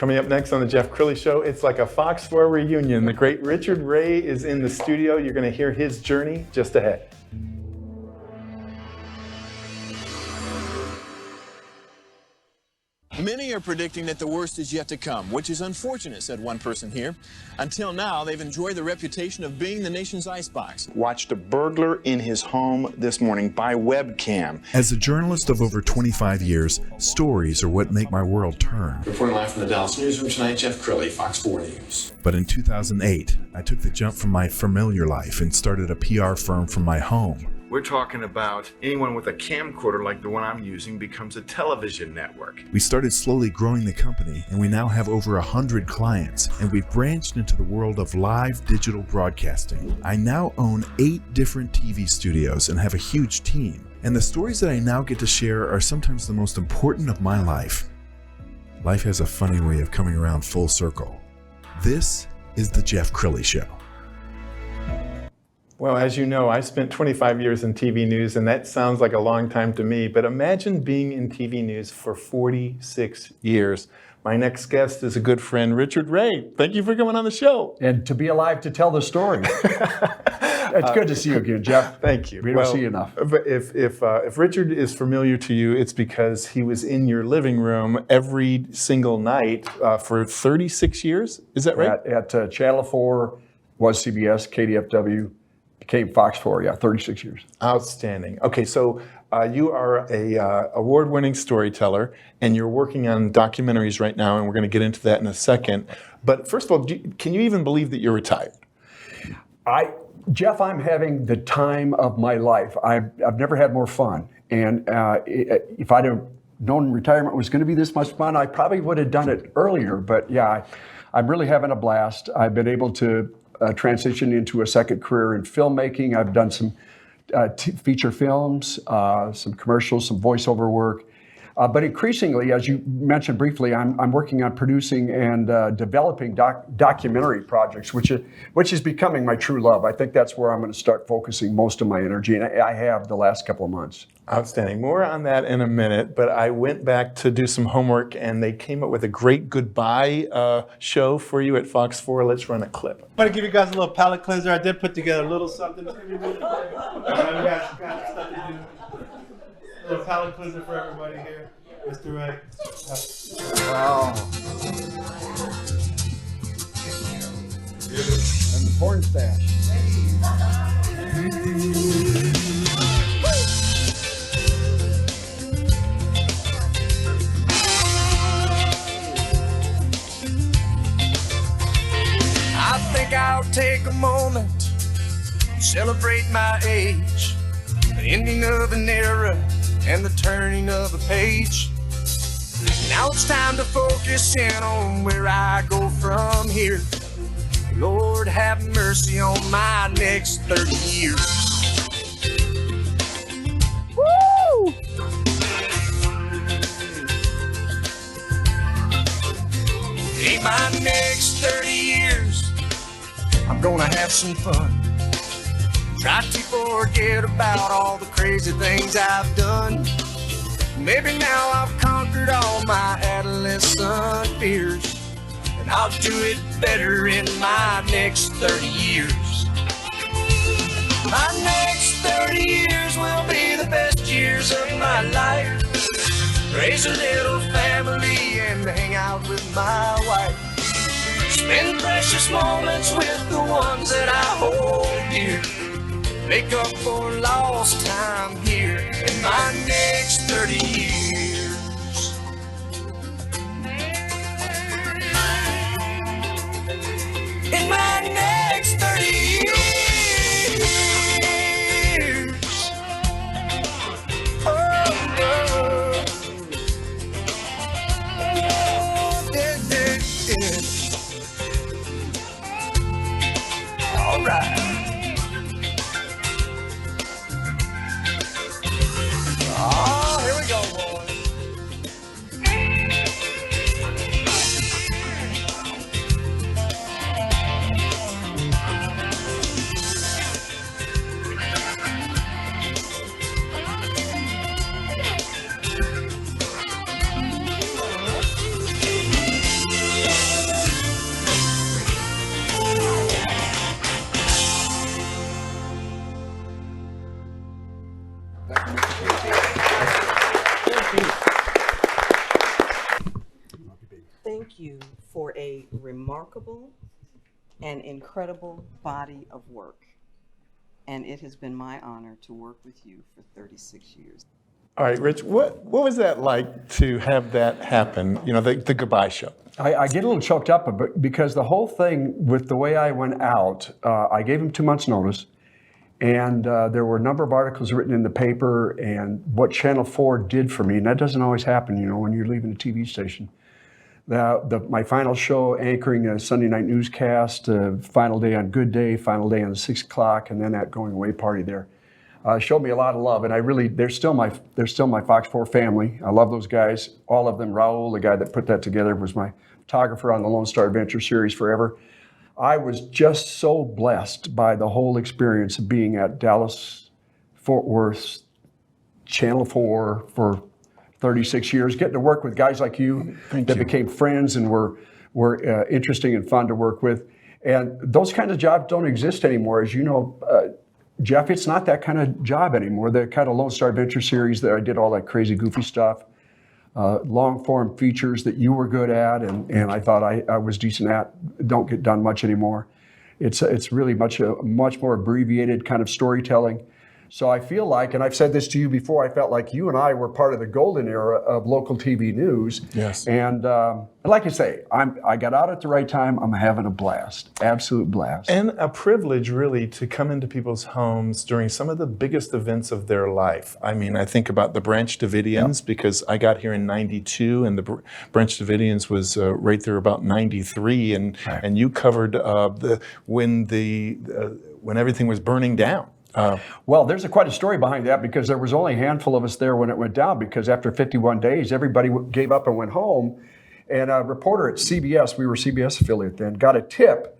Coming up next on the Jeff Crilley Show, it's like a Fox 4 reunion. The great Richard Ray is in the studio. You're going to hear his journey just ahead. Many are predicting that the worst is yet to come, which is unfortunate, said one person here. Until now, they've enjoyed the reputation of being the nation's icebox. Watched a burglar in his home this morning by webcam. As a journalist of over 25 years, stories are what make my world turn. Reporting live from the Dallas newsroom tonight, Jeff Crilley, Fox 4 News. But in 2008, I took the jump from my familiar life and started a PR firm from my home. We're talking about anyone with a camcorder like the one I'm using becomes a television network. We started slowly growing the company, and we now have over 100 clients, and we've branched into the world of live digital broadcasting. I now own 8 different TV studios and have a huge team. And the stories that I now get to share are sometimes the most important of my life. Life has a funny way of coming around full circle. This is the Jeff Crilley Show. Well, as you know, I spent 25 years in TV news, and that sounds like a long time to me, but imagine being in TV news for 46 years. My next guest is a good friend, Richard Ray. Thank you for coming on the show. And to be alive to tell the story. It's good to see you again, Jeff. Thank you. We don't see you enough. But if Richard is familiar to you, it's because he was in your living room every single night for 36 years. Is that right? At Channel 4, was CBS, KDFW, became Fox 4, 36 years. Outstanding. Okay, so you are a award-winning storyteller, and you're working on documentaries right now, and we're going to get into that in a second. But first of all, can you even believe that you're retired? Jeff, I'm having the time of my life. I've never had more fun. And if I'd have known retirement was going to be this much fun, I probably would have done it earlier. But yeah, I'm really having a blast. I've been able to transition into a second career in filmmaking. I've done some feature films, some commercials, some voiceover work. But increasingly, as you mentioned briefly, I'm working on producing and developing documentary projects, which is becoming my true love. I think that's where I'm going to start focusing most of my energy, and I have the last couple of months. Outstanding. More on that in a minute, but I went back to do some homework, and they came up with a great goodbye show for you at Fox 4. Let's run a clip. I'm going to give you guys a little palate cleanser. I did put together a little something. It's going to be really quick. I know you guys got stuff to do. A little palate cleanser for everybody here. Mr. Ray. Wow. And the porn stash. I think I'll take a moment to celebrate my age, the ending of an era and the turning of a page. Now it's time to focus in on where I go from here. Lord, have mercy on my next 30 years. Woo! In my next 30 years, I'm gonna have some fun. Try to forget about all the crazy things I've done. Maybe now I've conquered all my adolescent fears, and I'll do it better in my next 30 years. My next 30 years will be the best years of my life. Raise a little family and hang out with my wife. Spend precious moments with the ones that I hold dear. Make up for lost time here in my next 30 years. In my next 30 years. Oh, no. All right. Oh, here we go, boys. remarkable and incredible body of work. And it has been my honor to work with you for 36 years. All right, Rich, what was that like to have that happen, you know, the goodbye show? I get a little choked up because the whole thing with the way I went out, I gave him 2 months' notice, and there were a number of articles written in the paper and what Channel 4 did for me, and that doesn't always happen, you know, when you're leaving a TV station. My final show anchoring a Sunday night newscast, final day on Good Day, final day on 6 o'clock, and then that going away party there. Showed me a lot of love, and they're still my Fox 4 family. I love those guys, all of them. Raul, the guy that put that together, was my photographer on the Lone Star Adventure series forever. I was just so blessed by the whole experience of being at Dallas, Fort Worth, Channel 4 for 36 years, getting to work with guys like you that became friends and were interesting and fun to work with. And those kinds of jobs don't exist anymore, as you know. Jeff, it's not that kind of job anymore. The kind of Lone Star Adventure series that I did all that crazy, goofy stuff, long form features that you were good at, and I thought I was decent at, don't get done much anymore. It's really much more abbreviated kind of storytelling. So I feel like, and I've said this to you before, I felt like you and I were part of the golden era of local TV news. Yes. And like I say, I got out at the right time. I'm having a blast, absolute blast. And a privilege, really, to come into people's homes during some of the biggest events of their life. I mean, I think about the Branch Davidians, because I got here in '92, and the Branch Davidians was right there about '93, and you covered when everything was burning down. Well, there's quite a story behind that, because there was only a handful of us there when it went down, because after 51 days, everybody gave up and went home. And a reporter at CBS, we were a CBS affiliate then, got a tip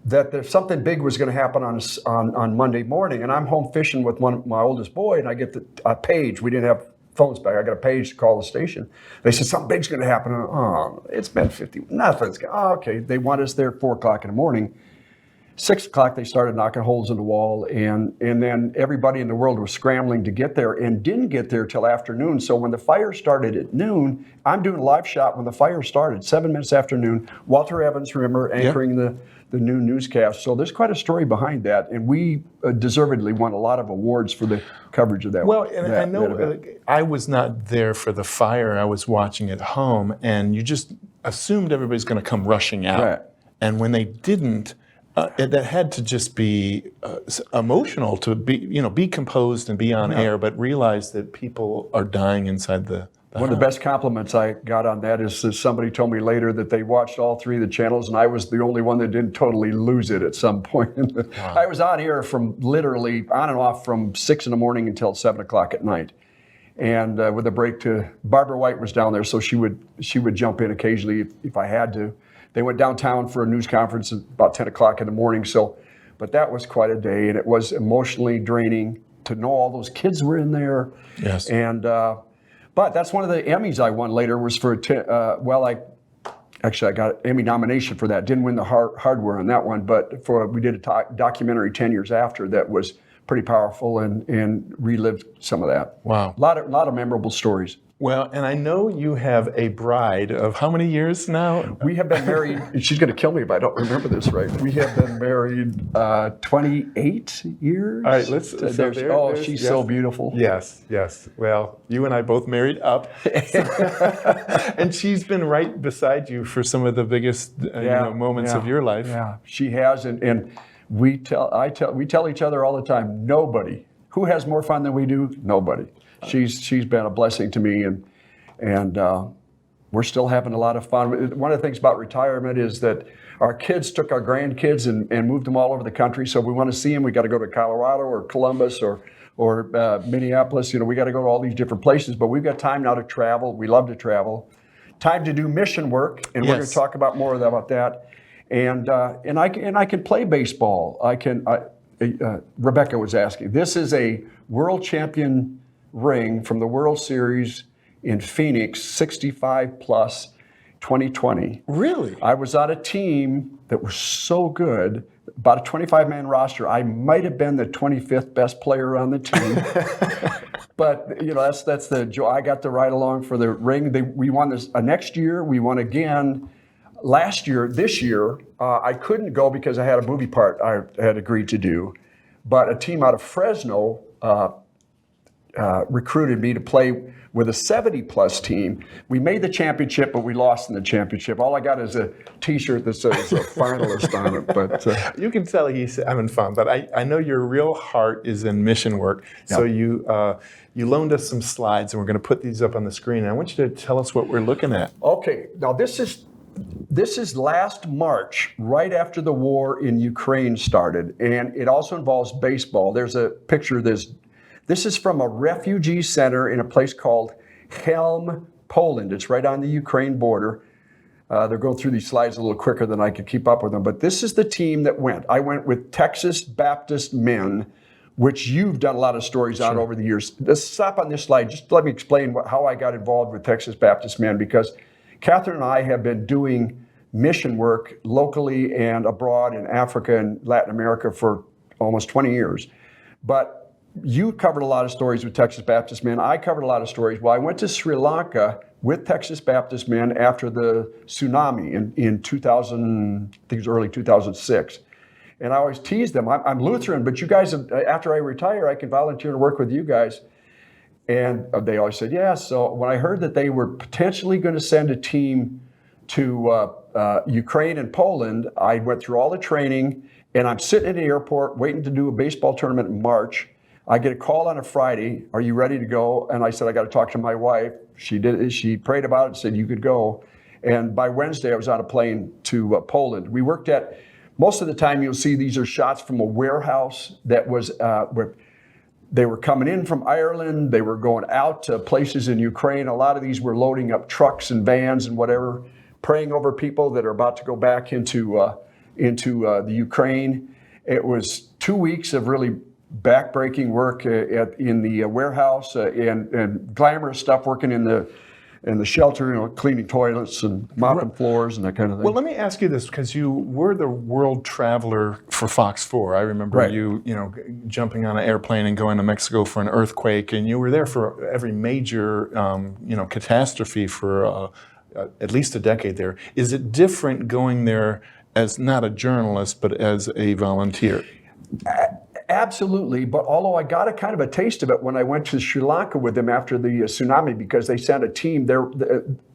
that something big was going to happen on Monday morning. And I'm home fishing with my oldest boy, and I get a page. We didn't have phones back. I got a page to call the station. They said, something big's going to happen. Oh, it's been 50. Nothing's going to. Oh, okay. They want us there at 4 o'clock in the morning. 6 o'clock, they started knocking holes in the wall, and then everybody in the world was scrambling to get there and didn't get there till afternoon. So when the fire started at noon, I'm doing a live shot when the fire started, 7 minutes after noon. Walter Evans, remember, anchoring the noon newscast. So there's quite a story behind that, and we deservedly won a lot of awards for the coverage of that. Well, and I know I was not there for the fire. I was watching at home, and you just assumed everybody's going to come rushing out. Right. And when they didn't, that had to just be emotional to be composed and be on air, but realize that people are dying inside the One of the best compliments I got on that is that somebody told me later that they watched all 3 of the channels, and I was the only one that didn't totally lose it at some point. Wow. I was on air from literally on and off from 6 in the morning until 7 o'clock at night. And with a break to, Barbara White was down there, so she would jump in occasionally if I had to. They went downtown for a news conference at about 10 o'clock in the morning. But that was quite a day, and it was emotionally draining to know all those kids were in there. Yes. And but that's one of the Emmys I won later was for I got an Emmy nomination for that. Didn't win the hardware on that one, but we did a documentary 10 years after that was pretty powerful and relived some of that. Wow. A lot of memorable stories. Well, and I know you have a bride of how many years now? We have been married, she's going to kill me if I don't remember this right. We have been married 28 years. All right, she's so beautiful. Yes. Well, you and I both married up. And she's been right beside you for some of the biggest moments of your life. Yeah, she has. And we tell each other all the time, nobody. Who has more fun than we do? Nobody. She's been a blessing to me, and we're still having a lot of fun. One of the things about retirement is that our kids took our grandkids and moved them all over the country. So if we want to see them, we got to go to Colorado or Columbus or Minneapolis. We got to go to all these different places. But we've got time now to travel. We love to travel. Time to do mission work, and we're going to talk about more about that. And I can play baseball. Rebecca was asking. This is a world champion ring from the World Series in Phoenix, 65 plus 2020. Really? I was on a team that was so good, about a 25-man roster. I might have been the 25th best player on the team. But that's the joy. I got to ride along for the ring. We won this next year. We won again This year, I couldn't go because I had a movie part I had agreed to do, but a team out of Fresno recruited me to play with a 70-plus team. We made the championship, but we lost in the championship. All I got is a T-shirt that says a finalist on it. But You can tell he's having fun, but I know your real heart is in mission work. So you loaned us some slides, and we're going to put these up on the screen. And I want you to tell us what we're looking at. Okay, now this is last March, right after the war in Ukraine started, and it also involves baseball. There's a picture of this. This is from a refugee center in a place called Helm, Poland. It's right on the Ukraine border. They're going through these slides a little quicker than I could keep up with them, but this is the team that went. I went with Texas Baptist Men, which you've done a lot of stories on over the years. Let's stop on this slide. Just let me explain how I got involved with Texas Baptist Men, because Catherine and I have been doing mission work locally and abroad in Africa and Latin America for almost 20 years. But you covered a lot of stories with Texas Baptist Men. I covered a lot of stories. Well, I went to Sri Lanka with Texas Baptist Men after the tsunami in 2000, I think it was early 2006. And I always teased them, I'm Lutheran, but you guys, after I retire, I can volunteer to work with you guys. And they always said, yeah. So when I heard that they were potentially going to send a team to Ukraine and Poland, I went through all the training, and I'm sitting at the airport waiting to do a baseball tournament in March. I get a call on a Friday, are you ready to go? And I said, I got to talk to my wife. She did. She prayed about it and said, you could go. And by Wednesday, I was on a plane to Poland. We worked at, most of the time you'll see these are shots from a warehouse that was, where they were coming in from Ireland. They were going out to places in Ukraine. A lot of these were loading up trucks and vans and whatever, praying over people that are about to go back into the Ukraine. It was 2 weeks of really backbreaking work in the warehouse and glamorous stuff, working in the shelter, cleaning toilets and mopping floors and that kind of thing. Well, let me ask you this, because you were the world traveler for Fox 4. I remember you jumping on an airplane and going to Mexico for an earthquake, and you were there for every major catastrophe for at least a decade there. Is it different going there as not a journalist, but as a volunteer? Absolutely, but although I got a kind of a taste of it when I went to Sri Lanka with them after the tsunami, because they sent a team there.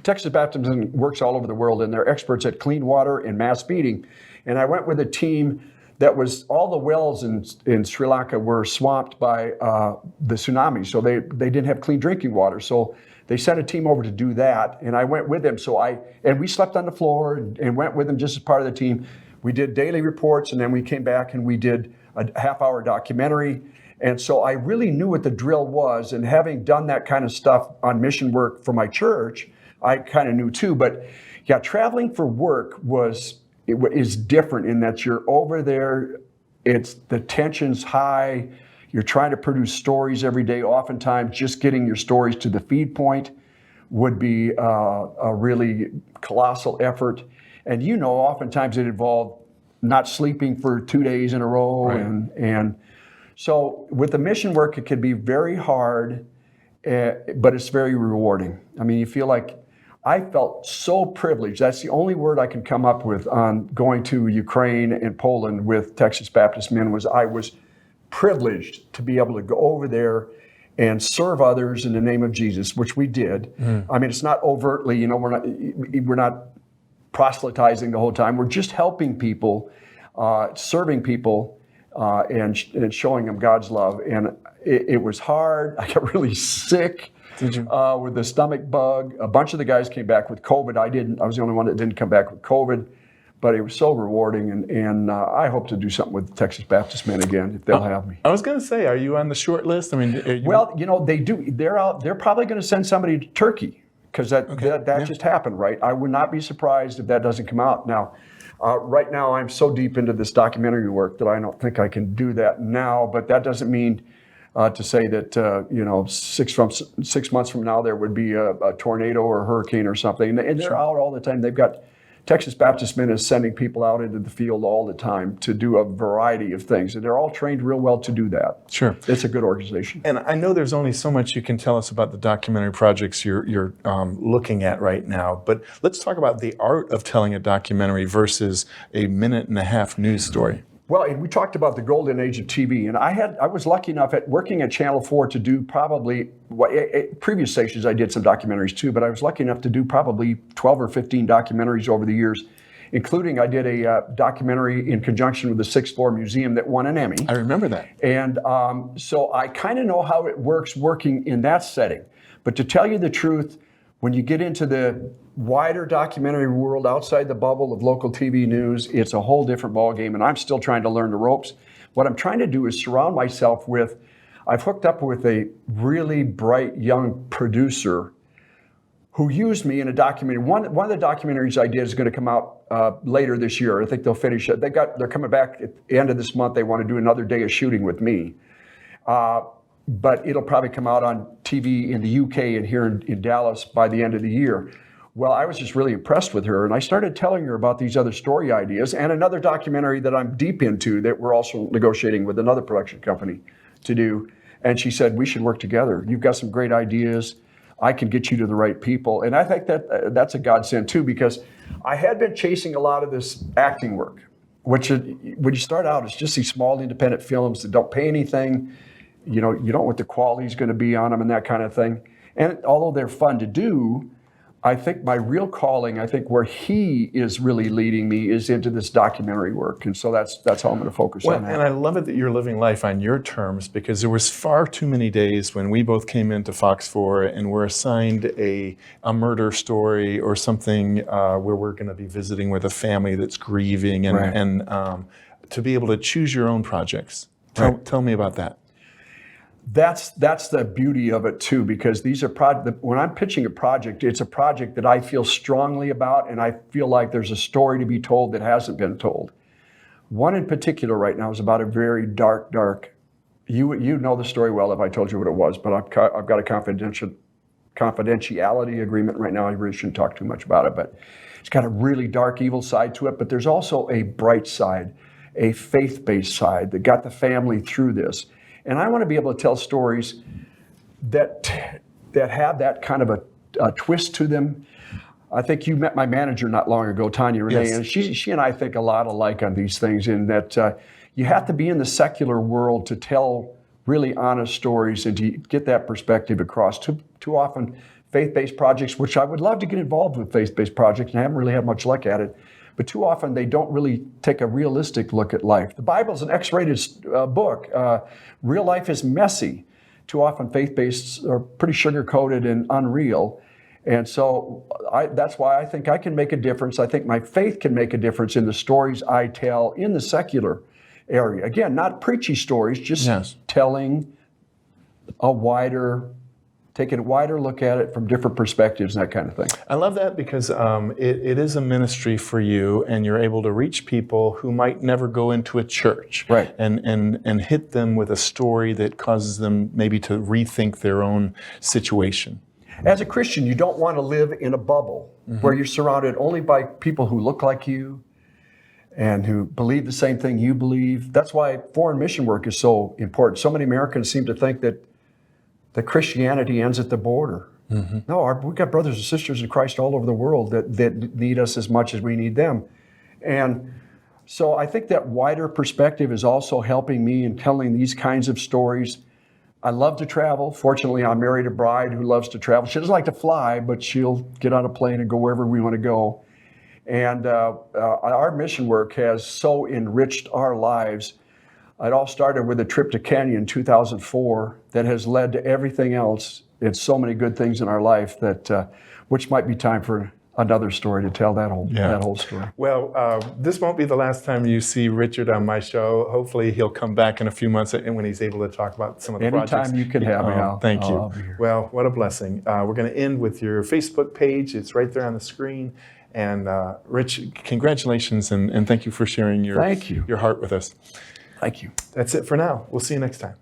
Texas Baptist works all over the world, and they're experts at clean water and mass feeding. And I went with a team that was, all the wells in Sri Lanka were swamped by the tsunami, so they didn't have clean drinking water. So they sent a team over to do that, and I went with them. And we slept on the floor and went with them just as part of the team. We did daily reports, and then we came back and we did a half-hour documentary. And so I really knew what the drill was, and having done that kind of stuff on mission work for my church, I kind of knew too. But yeah, traveling for work is different in that you're over there, the tension's high, you're trying to produce stories every day. Oftentimes just getting your stories to the feed point would be a really colossal effort. And oftentimes it involved not sleeping for 2 days in a row. Right. And so with the mission work, it can be very hard, but it's very rewarding. I mean, you feel like, I felt so privileged. That's the only word I can come up with on going to Ukraine and Poland with Texas Baptist Men. I was privileged to be able to go over there and serve others in the name of Jesus, which we did. I mean, it's not overtly, we're not proselytizing the whole time. We're just helping people, serving people, and showing them God's love. And it was hard. I got really sick. Did you? With the stomach bug. A bunch of the guys came back with COVID. I didn't. I was the only one that didn't come back with COVID. But it was so rewarding, and I hope to do something with Texas Baptist Men again if they'll have me. I was going to say, are you on the short list? I mean, well, they do. They're out. They're probably going to send somebody to Turkey, because that just happened, right? I would not be surprised if that doesn't come out. Now, right now, I'm so deep into this documentary work that I don't think I can do that now. But that doesn't mean to say that 6 months from now there would be a tornado or a hurricane or something. And they're out all the time. They've got Texas Baptist Min is sending people out into the field all the time to do a variety of things, and they're all trained real well to do that. Sure. It's a good organization. And I know there's only so much you can tell us about the documentary projects you're looking at right now, but let's talk about the art of telling a documentary versus a 1.5-minute news story. Well, we talked about the golden age of TV, and I was lucky enough at working at Channel 4 to do probably, previous stations I did some documentaries too, but I was lucky enough to do probably 12 or 15 documentaries over the years, including I did a documentary in conjunction with the Sixth Floor Museum that won an Emmy. I remember that. And so I kind of know how it works working in that setting. But to tell you the truth, when you get into the wider documentary world outside the bubble of local TV news, it's a whole different ballgame, and I'm still trying to learn the ropes. What I'm trying to do is surround myself with, I've hooked up with a really bright young producer who used me in a documentary. One of the documentaries I did is going to come out later this year. I think they'll finish it. They're coming back at the end of this month. They want to do another day of shooting with me. But it'll probably come out on TV in the UK and here in Dallas by the end of the year. Well, I was just really impressed with her, and I started telling her about these other story ideas and another documentary that I'm deep into that we're also negotiating with another production company to do. And she said, we should work together. You've got some great ideas. I can get you to the right people. And I think that's a godsend too, because I had been chasing a lot of this acting work, which when you start out, it's just these small independent films that don't pay anything. You don't know what the quality is going to be on them and that kind of thing. And although they're fun to do, I think my real calling, I think where he is really leading me is into this documentary work. And so that's how I'm going to focus on that. And I love it that you're living life on your terms, because there was far too many days when we both came into Fox 4 and were assigned a murder story or something where we're going to be visiting with a family that's grieving and to be able to choose your own projects. Tell me about that. That's the beauty of it too, because these are when I'm pitching a project, it's a project that I feel strongly about, and I feel like there's a story to be told that hasn't been told. One in particular right now is about a very dark. You know the story well if I told you what it was, but I've got a confidentiality agreement right now. I really shouldn't talk too much about it, but it's got a really dark, evil side to it. But there's also a bright side, a faith-based side that got the family through this. And I want to be able to tell stories that have that kind of a twist to them. I think you met my manager not long ago, Tanya Renee, yes. And she and I think a lot alike on these things, in that you have to be in the secular world to tell really honest stories and to get that perspective across. Too often, faith-based projects, which I would love to get involved with faith-based projects, and I haven't really had much luck at it, but too often they don't really take a realistic look at life. The Bible's an X-rated book. Real life is messy. Too often faith-based are pretty sugar-coated and unreal. And so that's why I think I can make a difference. I think my faith can make a difference in the stories I tell in the secular area. Again, not preachy stories, just telling taking a wider look at it from different perspectives and that kind of thing. I love that, because it is a ministry for you, and you're able to reach people who might never go into a church, right? And hit them with a story that causes them maybe to rethink their own situation. As a Christian, you don't want to live in a bubble where you're surrounded only by people who look like you and who believe the same thing you believe. That's why foreign mission work is so important. So many Americans seem to think that Christianity ends at the border. No, we've got brothers and sisters in Christ all over the world that need us as much as we need them. And so I think that wider perspective is also helping me in telling these kinds of stories. I love to travel. Fortunately, I married a bride who loves to travel. She doesn't like to fly, but she'll get on a plane and go wherever we want to go. And our mission work has so enriched our lives. It all started with a trip to Kenya in 2004 that has led to everything else. It's so many good things in our life that, which might be time for another story to tell that whole story. Well, this won't be the last time you see Richard on my show. Hopefully he'll come back in a few months and when he's able to talk about some of the projects. Anytime you can have me, thank you. I'll be here. Well, what a blessing. We're going to end with your Facebook page. It's right there on the screen. And Rich, congratulations and thank you for sharing your heart with us. Thank you. That's it for now. We'll see you next time.